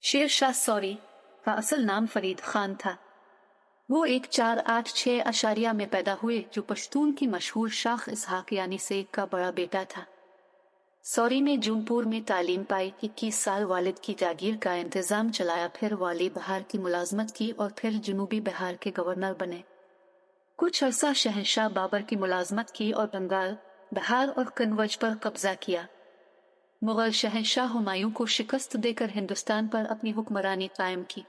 शेर शाह सौरी का असल नाम फरीद खान था। वो एक 486 अशारिया में पैदा हुए जो पश्तून की मशहूर शाख इसहाक यानी शेख का बड़ा बेटा था। सौरी ने जूनपुर में तालीम पाई। 21 साल वालिद की जागीर का इंतजाम चलाया, फिर वाली बहार की मुलाजमत की और फिर जनूबी बिहार के गवर्नर बने। कुछ अरसा शहंशाह बाबर की मुलाजमत की और बंगाल, बिहार और कन्वज पर कब्जा किया। मुगल शहंशाह हुमायूं को शिकस्त देकर हिंदुस्तान पर अपनी हुक्मरानी कायम की।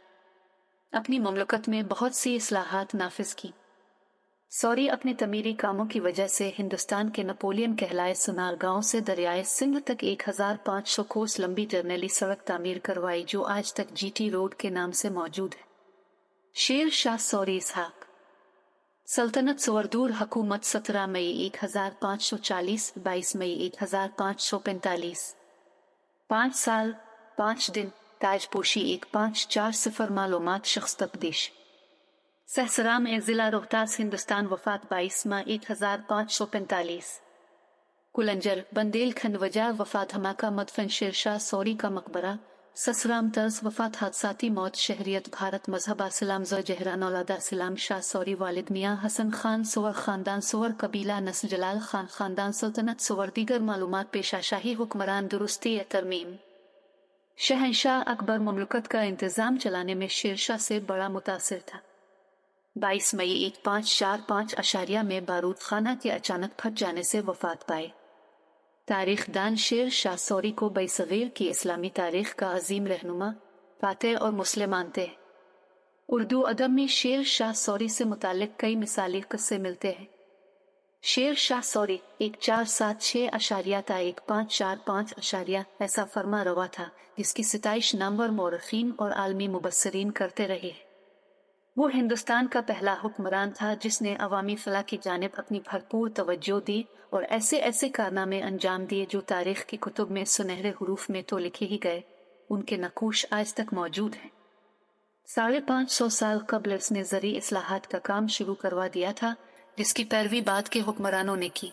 अपनी ममलकत में बहुत सी इस्लाहात नाफिज की। सौरी अपने तमीरी कामों की वजह से हिंदुस्तान के नेपोलियन कहलाए सुनार गांव से दरियाए सिंध तक 1500 कोस लंबी जर्नैली सड़क तामीर करवाई जो आज तक जीटी रोड के नाम से मौजूद है। शेर शाह सौरी इसहाक सल्तनत सुवरदूर हुकूमत 17 मई 1540 22 मई 1545 5 साल 5 दिन ताजपोशी 1540 मालूमात शख्स तब्दीश सहसराम एक जिला रोहतास हिंदुस्तान वफात 22 माह 1545 कुलंजर बंदेलखंड वजह वफात धमाका मदफन शेरशाह सौरी का मकबरा ससराम तर्ज वफात हादसाती मौत शहरियत भारत मजहब सलाम जहरान औलादा सलाम शाह सौरी वालिद मियाँ हसन खान सुवर खानदान सुवर कबीला नस्ल जलाल खान खानदान सल्तनत सुवर दीगर मालूमात पेशा शाही हुक्मरान दुरुस्ती तरमीम शहंशाह अकबर ममलकत का इंतजाम चलाने में शेरशाह से बड़ा मुतासिर था। 22 मई 1545 अशारिया में बारूद खाना के अचानक फट जाने से वफात पाए। तारीख दान शेर शाह सौरी को बैसगीर की इस्लामी तारीख का अजीम रहनुमा, फातेह और मुस्लिम मानते हैं। उर्दू अदब में शेर शाह सौरी से मुतालिक कई मिसाली किस्से मिलते हैं। शेर शाह सौरी 1476 अशारिया था 1545 अशारिया ऐसा फरमा रवा था जिसकी सिताइश नामवर मौरखीन और आलमी मुबस्सरीन करते रहे। वो हिंदुस्तान का पहला हुक्मरान था जिसने अवामी फलाह की जानिब अपनी भरपूर तवज्जो दी और ऐसे ऐसे कारनामे अंजाम दिए जो तारीख की कुतुब में सुनहरे हुरूफ में तो लिखे ही गए, उनके नकूश आज तक मौजूद हैं। 550 साल कबल उसने ज़री इस्लाहात का काम शुरू करवा दिया था जिसकी पैरवी बाद के हुक्मरानों ने की।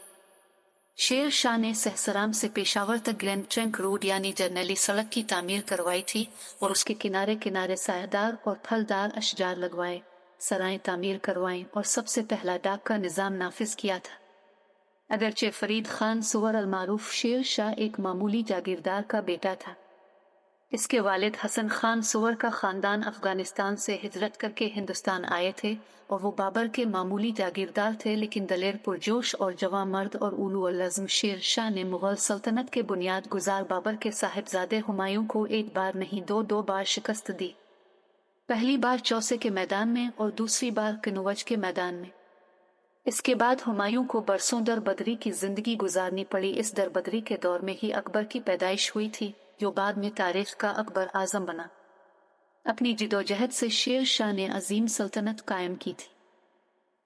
शेर शाह ने सहसराम से पेशावर तक ग्रैंड ट्रंक रोड यानी जर्नैली सड़क की तामीर करवाई थी और उसके किनारे किनारे सायादार और फलदार अशजार लगवाए, सराएं तामीर करवाईं और सबसे पहला डाक का निज़ाम नाफिज किया था। अगरचे फरीद खान सुवर अलमारूफ शेर शाह एक मामूली जागीरदार का बेटा था। इसके वालिद हसन खान सुवर का खानदान अफगानिस्तान से हिजरत करके हिंदुस्तान आए थे और वो बाबर के मामूली जागीरदार थे, लेकिन दलेर पुरजोश और जवां मर्द और उलू अल अज़्म शेर शाह ने मुगल सल्तनत के बुनियाद गुजार बाबर के साहिबजादे हुमायूं को एक बार नहीं दो बार शिकस्त दी। पहली बार चौसे के मैदान में और दूसरी बार कन्वज के मैदान में। इसके बाद हुमायूं को बरसों दरबदरी की जिंदगी गुजारनी पड़ी। इस दरबदरी के दौर में ही अकबर की पैदाइश हुई थी जो बाद में तारीख का अकबर आजम बना। अपनी जिदोजहद से शेर शाह ने अजीम सल्तनत कायम की थी,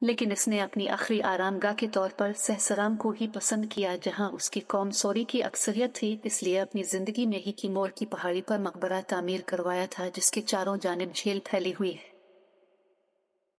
लेकिन इसने अपनी आखिरी आरामगाह के तौर पर सहसराम को ही पसंद किया जहां उसकी कौम सौरी की अक्सरियत थी। इसलिए अपनी जिंदगी में ही किमोर की पहाड़ी पर मकबरा तामीर करवाया था जिसके चारों जानिब झील फैली हुई है।